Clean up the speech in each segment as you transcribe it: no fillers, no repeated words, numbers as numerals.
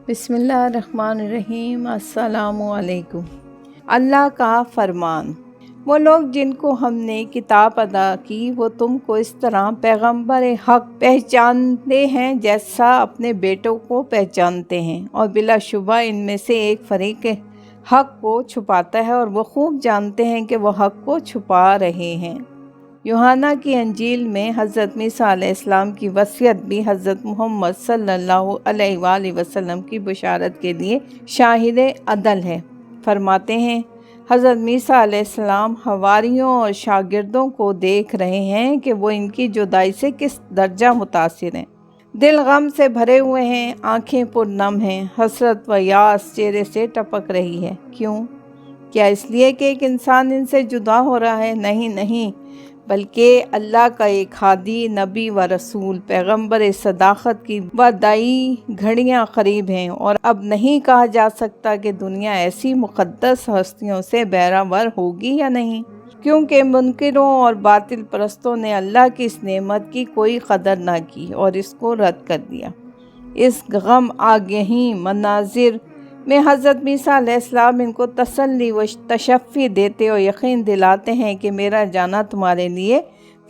بسم اللہ الرحمن الرحیم۔ السلام علیکم۔ اللہ کا فرمان، وہ لوگ جن کو ہم نے کتاب عطا کی وہ تم کو اس طرح پیغمبر حق پہچانتے ہیں جیسا اپنے بیٹوں کو پہچانتے ہیں، اور بلا شبہ ان میں سے ایک فریق حق کو چھپاتا ہے اور وہ خوب جانتے ہیں کہ وہ حق کو چھپا رہے ہیں۔ یوحنا کی انجیل میں حضرت موسیٰ علیہ السلام کی وصیت بھی حضرت محمد صلی اللہ علیہ وآلہ وسلم کی بشارت کے لیے شاہد عدل ہے۔ فرماتے ہیں، حضرت موسیٰ علیہ السلام حواریوں اور شاگردوں کو دیکھ رہے ہیں کہ وہ ان کی جدائی سے کس درجہ متاثر ہیں۔ دل غم سے بھرے ہوئے ہیں، آنکھیں پرنم ہیں، حسرت و یاس چہرے سے ٹپک رہی ہے۔ کیوں؟ کیا اس لیے کہ ایک انسان ان سے جدا ہو رہا ہے؟ نہیں، بلکہ اللہ کا ایک ہادی نبی و رسول پیغمبر صداقت کی وداعی گھڑیاں قریب ہیں، اور اب نہیں کہا جا سکتا کہ دنیا ایسی مقدس ہستیوں سے بہرہ ہوگی یا نہیں، کیونکہ منکروں اور باطل پرستوں نے اللہ کی اس نعمت کی کوئی قدر نہ کی اور اس کو رد کر دیا۔ اس غم آگہی مناظر میں حضرت موسیٰ علیہ السلام ان کو تسلی و تشفی دیتے اور یقین دلاتے ہیں کہ میرا جانا تمہارے لیے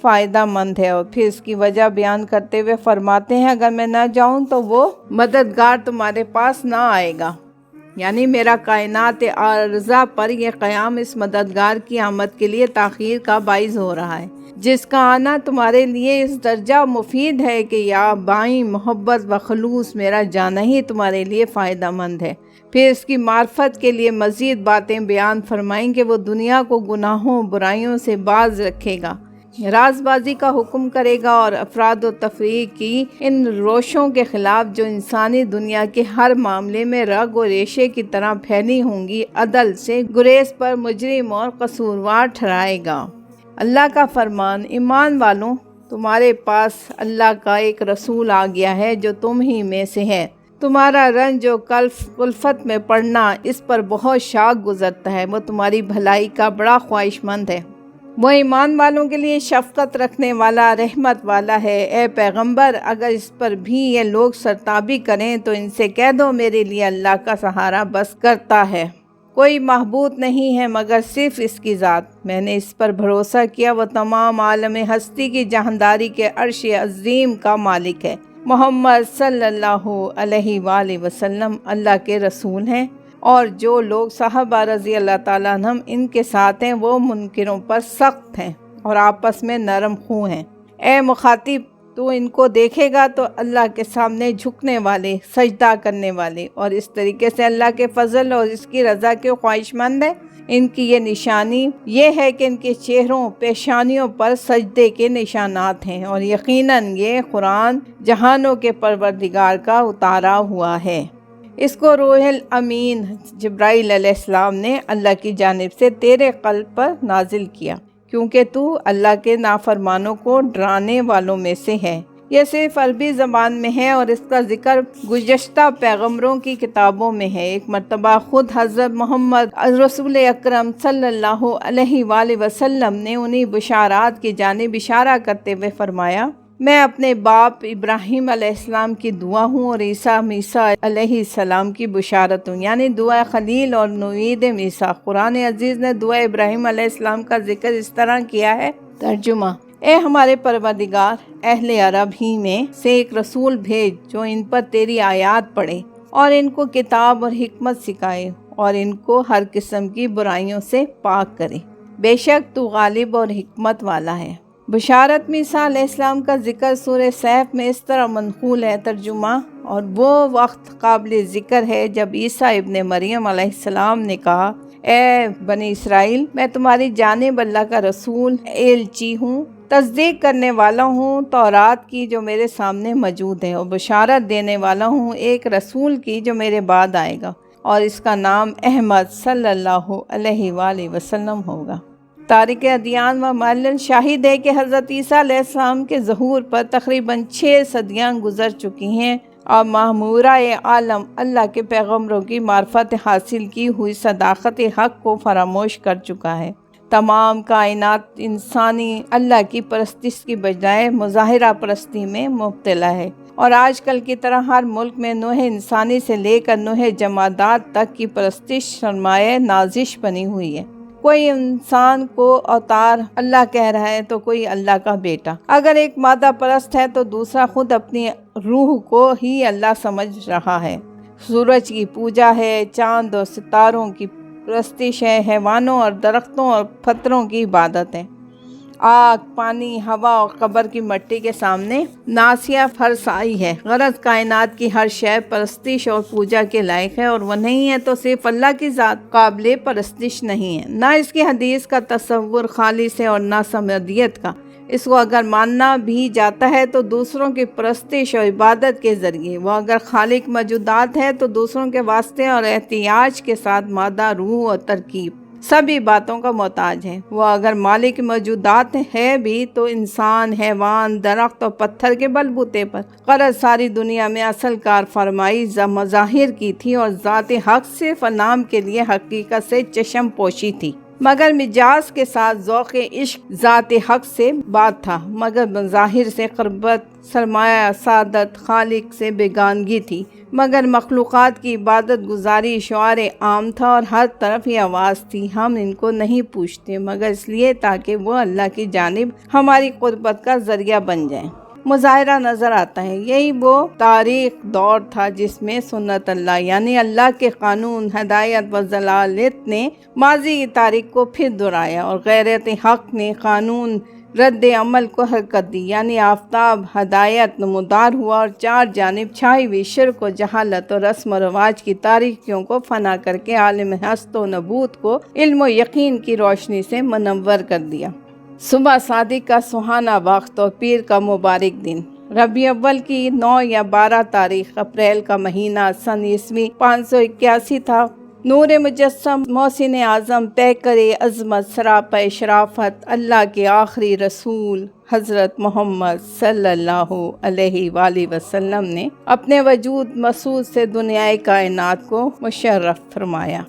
فائدہ مند ہے، اور پھر اس کی وجہ بیان کرتے ہوئے فرماتے ہیں، اگر میں نہ جاؤں تو وہ مددگار تمہارے پاس نہ آئے گا، یعنی میرا کائنات عارضہ پر یہ قیام اس مددگار کی آمد کے لیے تاخیر کا باعث ہو رہا ہے، جس کا آنا تمہارے لیے اس درجہ مفید ہے کہ یا بائیں محبت و خلوص میرا جانا ہی تمہارے لیے فائدہ مند ہے۔ پھر اس کی معرفت کے لیے مزید باتیں بیان فرمائیں کہ وہ دنیا کو گناہوں برائیوں سے باز رکھے گا، راز بازی کا حکم کرے گا، اور افراد و تفریق کی ان روشوں کے خلاف جو انسانی دنیا کے ہر معاملے میں رگ و ریشے کی طرح پھیلی ہوں گی، عدل سے گریز پر مجرم اور قصوروار ٹھہرائے گا۔ اللہ کا فرمان، ایمان والوں، تمہارے پاس اللہ کا ایک رسول آ گیا ہے جو تم ہی میں سے ہے۔ تمہارا رنج و کلفت میں پڑنا اس پر بہت شاق گزرتا ہے، وہ تمہاری بھلائی کا بڑا خواہش مند ہے، وہ ایمان والوں کے لیے شفقت رکھنے والا، رحمت والا ہے۔ اے پیغمبر، اگر اس پر بھی یہ لوگ سرتابی کریں تو ان سے کہہ دو، میرے لیے اللہ کا سہارا بس کرتا ہے، کوئی معبود نہیں ہے مگر صرف اس کی ذات، میں نے اس پر بھروسہ کیا، وہ تمام عالم ہستی کی جہانداری کے عرش عظیم کا مالک ہے۔ محمد صلی اللہ علیہ وآلہ وسلم اللہ کے رسول ہیں، اور جو لوگ صحابہ رضی اللہ تعالیٰ عنہم ان کے ساتھ ہیں وہ منکروں پر سخت ہیں اور آپس میں نرم خو ہیں۔ اے مخاطب، تو ان کو دیکھے گا تو اللہ کے سامنے جھکنے والے، سجدہ کرنے والے، اور اس طریقے سے اللہ کے فضل اور اس کی رضا کے خواہش مند ہیں۔ ان کی یہ نشانی یہ ہے کہ ان کے چہروں پیشانیوں پر سجدے کے نشانات ہیں، اور یقیناً یہ قرآن جہانوں کے پروردگار کا اتارا ہوا ہے۔ اس کو روح الامین جبرائیل علیہ السلام نے اللہ کی جانب سے تیرے قلب پر نازل کیا، کیونکہ تو اللہ کے نافرمانوں کو ڈرانے والوں میں سے ہے۔ یہ صرف عربی زبان میں ہے اور اس کا ذکر گزشتہ پیغمبروں کی کتابوں میں ہے۔ ایک مرتبہ خود حضرت محمد رسول اکرم صلی اللہ علیہ وآلہ وسلم نے انہی بشارات کی جانب اشارہ کرتے ہوئے فرمایا، میں اپنے باپ ابراہیم علیہ السلام کی دعا ہوں اور عیسیٰ علیہ السلام کی بشارت ہوں، یعنی دعا خلیل اور نوید عیسیٰ۔ قرآن عزیز نے دعا ابراہیم علیہ السلام کا ذکر اس طرح کیا ہے۔ ترجمہ، اے ہمارے پروردگار، اہل عرب ہی میں سے ایک رسول بھیج جو ان پر تیری آیات پڑھے اور ان کو کتاب اور حکمت سکھائے اور ان کو ہر قسم کی برائیوں سے پاک کرے، بے شک تو غالب اور حکمت والا ہے۔ بشارت موسیٰ علیہ السلام کا ذکر سورہ صحف میں اس طرح منقول ہے۔ ترجمہ، اور وہ وقت قابل ذکر ہے جب عیسیٰ ابن مریم علیہ السلام نے کہا، اے بنی اسرائیل، میں تمہاری جانب اللہ کا رسول ایلچی ہوں، تصدیق کرنے والا ہوں تورات کی جو میرے سامنے موجود ہے، اور بشارت دینے والا ہوں ایک رسول کی جو میرے بعد آئے گا، اور اس کا نام احمد صلی اللہ علیہ وآلہ وسلم ہوگا۔ تاریخ ادیان و معلن شاہد ہے کہ حضرت عیسیٰ علیہ السلام کے ظہور پر تقریباً 6 صدیاں گزر چکی ہیں، اور معمورہ عالم اللہ کے پیغمبروں کی معرفت حاصل کی ہوئی صداقت حق کو فراموش کر چکا ہے۔ تمام کائنات انسانی اللہ کی پرستش کی بجائے مظاہرہ پرستی میں مبتلا ہے، اور آج کل کی طرح ہر ملک میں نوع انسانی سے لے کر نوع جمادات تک کی پرستش سرمایہ نازش بنی ہوئی ہے۔ کوئی انسان کو اوتار اللہ کہہ رہا ہے تو کوئی اللہ کا بیٹا۔ اگر ایک مادہ پرست ہے تو دوسرا خود اپنی روح کو ہی اللہ سمجھ رہا ہے۔ سورج کی پوجا ہے، چاند اور ستاروں کی پرستش ہے، حیوانوں اور درختوں اور پتھروں کی عبادت ہے، آگ، پانی، ہوا اور قبر کی مٹی کے سامنے ناسیہ فرسائی ہے۔ غرض کائنات کی ہر شے پرستش اور پوجا کے لائق ہے، اور وہ نہیں ہے تو صرف اللہ کی ذات قابل پرستش نہیں ہے، نہ اس کی حدیث کا تصور خالص ہے اور نہ سمدیت کا۔ اس کو اگر ماننا بھی جاتا ہے تو دوسروں کی پرستش اور عبادت کے ذریعے۔ وہ اگر خالق موجودات ہے تو دوسروں کے واسطے اور احتیاج کے ساتھ مادہ، روح اور ترکیب سبھی باتوں کا محتاج ہے۔ وہ اگر مالک موجودات ہے بھی تو انسان، حیوان، درخت اور پتھر کے بلبوتے پر۔ غرض ساری دنیا میں اصل کار فرمائی مظاہر کی تھی اور ذات حق صرف نام کے لیے حقیقت سے چشم پوشی تھی، مگر مجاز کے ساتھ ذوق عشق ذات حق سے بات تھا، مگر مظاہر سے قربت، سرمایہ، سعادت، خالق سے بیگانگی تھی، مگر مخلوقات کی عبادت گزاری شعار عام تھا اور ہر طرف یہ آواز تھی۔ ہم ان کو نہیں پوچھتے مگر اس لیے تاکہ وہ اللہ کی جانب ہماری قربت کا ذریعہ بن جائیں۔ مظاہرہ نظر آتا ہے، یہی وہ تاریخ دور تھا جس میں سنت اللہ یعنی اللہ کے قانون، ہدایت و ضلالت نے ماضی کی تاریخ کو پھر دہرایا، اور غیرت حق نے قانون رد عمل کو حرکت دی، یعنی آفتاب ہدایت نمودار ہوا اور چار جانب چھائی ہوئی شرک و جہالت اور رسم و رواج کی تاریکیوں کو فنا کر کے عالم ہست و نبوت کو علم و یقین کی روشنی سے منور کر دیا۔ صبح صادق کا سہانا وقت اور پیر کا مبارک دن، ربیع اول کی 9 یا 12 تاریخ اپریل کا مہینہ سن عیسوی 581 تھا۔ نور مجسم، محسن اعظم، پیکر عظمت، سراپا شرافت، اللہ کے آخری رسول حضرت محمد صلی اللہ علیہ وآلہ وسلم نے اپنے وجود مسعود سے دنیائے کائنات کو مشرف فرمایا۔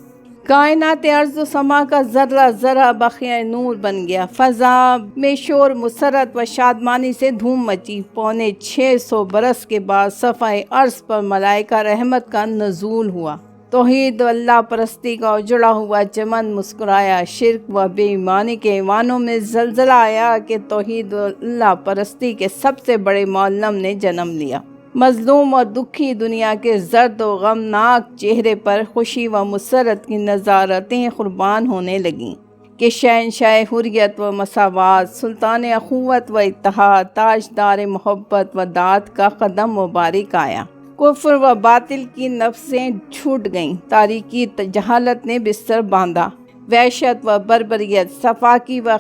کائنات ارض و سما کا ذرہ ذرہ بخیہ نور بن گیا۔ فضا میں شور مسرت و شادمانی سے دھوم مچی۔ 650 برس کے بعد صفحہ عرض پر ملائکہ رحمت کا نزول ہوا۔ توحید و اللہ پرستی کا اجڑا ہوا چمن مسکرایا۔ شرک و بے ایمانی کے ایوانوں میں زلزلہ آیا کہ توحید و اللہ پرستی کے سب سے بڑے معلم نے جنم لیا۔ مظلوم اور دکھی دنیا کے زرد و غمناک چہرے پر خوشی و مسرت کی نظارتیں قربان ہونے لگیں کہ شہنشاہ حریت و مساوات، سلطان اخوت و اتحاد، تاجدار محبت و داد کا قدم مبارک آیا۔ کفر و باطل کی نفسیں چھوٹ گئیں، تاریکی جہالت نے بستر باندھا، وحشت و بربریت، صفاقی و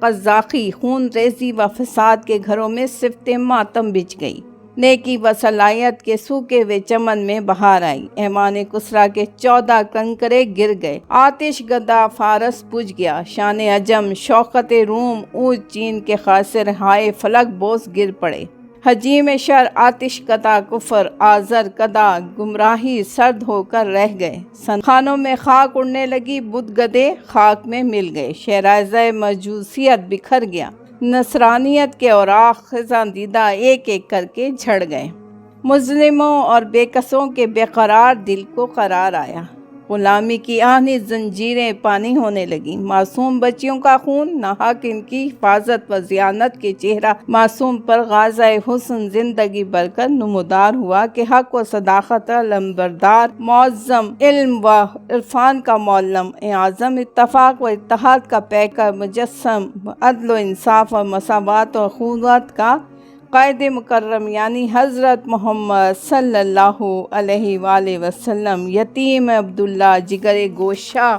قزاقی، خون ریزی و فساد کے گھروں میں صفت ماتم بچھ گئی۔ نیکی و صلاحیت کے سوکھے ہوئے چمن میں بہار آئی۔ ایمان کسریٰ کے 14 کنکرے گر گئے، آتش گدا فارس بجھ گیا، شان عجم، شوکت روم، اونچ چین کے خاصر ہائے فلک بوس گر پڑے۔ حجیم شر، آتش کدا کفر، آزر کدا گمراہی سرد ہو کر رہ گئے۔ خانوں میں خاک اڑنے لگی، بت گدے خاک میں مل گئے، شہرازہ مجوسیت بکھر گیا، نصرانیت کے اوراق خزاں دیدہ ایک ایک کر کے جھڑ گئے۔ مظلموں اور بے کسوں کے بے قرار دل کو قرار آیا، غلامی کی آہنی زنجیریں پانی ہونے لگیں۔ معصوم بچیوں کا خون، ناحق ان کی حفاظت و ذیانت کے چہرہ معصوم پر غازہ حسن زندگی بھر کر نمودار ہوا کہ حق و صداقت علمبردار، معظم علم و عرفان کا معلم، اعظم اتفاق و اتحاد کا پیکر، مجسم عدل و انصاف و مساوات و اخوت کا قائد مکرم یعنی حضرت محمد صلی اللہ علیہ وآلہ وسلم، یتیم عبداللہ، جگر گوشہ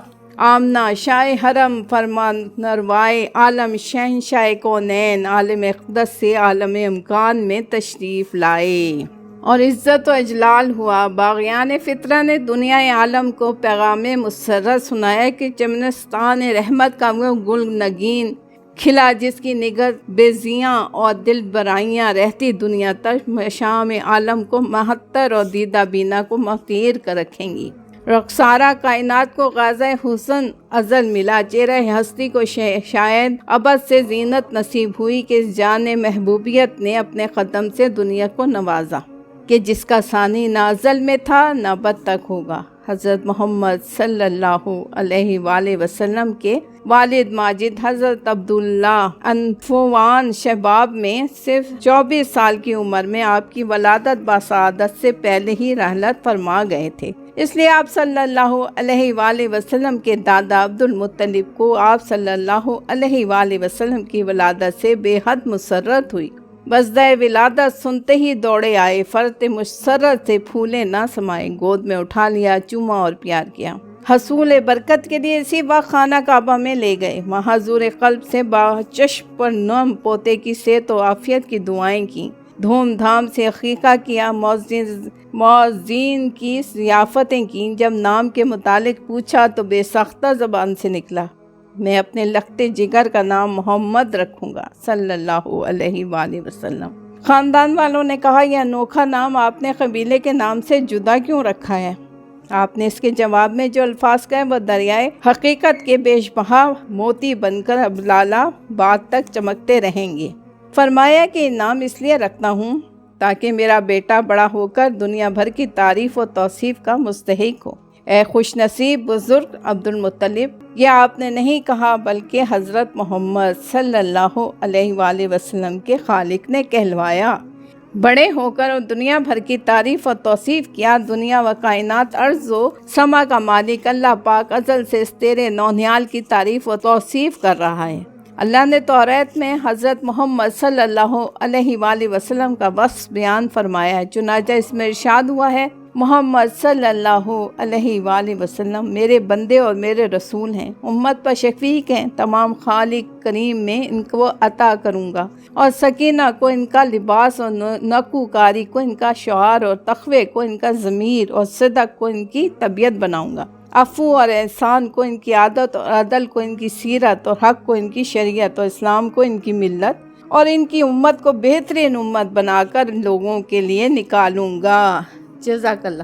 آمنہ، شاہ حرم، فرمان نروائے عالم، شہنشاہ کونین، عالم اقدس سے عالم امکان میں تشریف لائے اور عزت و اجلال ہوا۔ باغیان فطرہ نے دنیا عالم کو پیغام مسرت سنایا کہ چمنستان رحمت کا وہ گل نگین کھلا جس کی نگر بیزیاں اور دل برائیاں رہتی دنیا تک شام عالم کو مہتر اور دیدہ بینا کو مغیر کر رکھیں گی۔ رخسارہ کائنات کو غازہ حسن ازل ملا، چہرہ ہستی کو شاید ابد سے زینت نصیب ہوئی کہ اس جان محبوبیت نے اپنے قدم سے دنیا کو نوازا، کہ جس کا ثانی نہ ازل میں تھا نہ ابد تک ہوگا۔ حضرت محمد صلی اللہ علیہ وآلہ وسلم کے والد ماجد حضرت عبداللہ انفوان شباب میں صرف 24 سال کی عمر میں آپ کی ولادت بسعادت سے پہلے ہی رحلت فرما گئے تھے، اس لیے آپ صلی اللہ علیہ وآلہ وسلم کے دادا عبد المطلب کو آپ صلی اللہ علیہ وآلہ وسلم کی ولادت سے بے حد مسرت ہوئی۔ بزدہ ولادت سنتے ہی دوڑے آئے، فرط مسرت سے پھولے نہ سمائے، گود میں اٹھا لیا، چوما اور پیار کیا۔ حصول برکت کے لیے اسی وقت خانہ کعبہ میں لے گئے، وہاں حضور قلب سے چشم پر نم پوتے کی صحت و عافیت کی دعائیں کی، دھوم دھام سے عقیقہ کیا، موذین کی ضیافتیں کیں۔ جب نام کے متعلق پوچھا تو بے سختہ زبان سے نکلا، میں اپنے لختے جگر کا نام محمد رکھوں گا صلی اللہ علیہ وآلہ وسلم۔ خاندان والوں نے کہا، یہ انوکھا نام آپ نے قبیلے کے نام سے جدا کیوں رکھا ہے؟ آپ نے اس کے جواب میں جو الفاظ کہے وہ دریائے حقیقت کے بیش بہا موتی بن کر اب لالا بعد تک چمکتے رہیں گے۔ فرمایا کہ یہ نام اس لیے رکھتا ہوں تاکہ میرا بیٹا بڑا ہو کر دنیا بھر کی تعریف و توصیف کا مستحق ہو۔ اے خوش نصیب بزرگ عبد المطلب، یہ آپ نے نہیں کہا بلکہ حضرت محمد صلی اللہ علیہ وآلہ وسلم کے خالق نے کہلوایا۔ بڑے ہو کر دنیا بھر کی تعریف و توصیف کیا۔ دنیا و کائنات ارض و سما کا مالک اللہ پاک ازل سے اس تیرے نونہال کی تعریف و توصیف کر رہا ہے۔ اللہ نے توریت میں حضرت محمد صلی اللہ علیہ وآلہ وسلم کا وصف بیان فرمایا ہے، چنانچہ اس میں ارشاد ہوا ہے، محمد صلی اللہ علیہ وآلہ وسلم میرے بندے اور میرے رسول ہیں، امت پر شفیق ہیں، تمام خالق کریم میں ان کو عطا کروں گا، اور سکینہ کو ان کا لباس، اور نکوکاری کو ان کا شعار، اور تقوی کو ان کا ضمیر، اور صدق کو ان کی طبیعت بناؤں گا، عفو اور احسان کو ان کی عادت، اور عدل کو ان کی سیرت، اور حق کو ان کی شریعت، اور اسلام کو ان کی ملت، اور ان کی امت کو بہترین امت بنا کر لوگوں کے لیے نکالوں گا۔ جزاک اللہ۔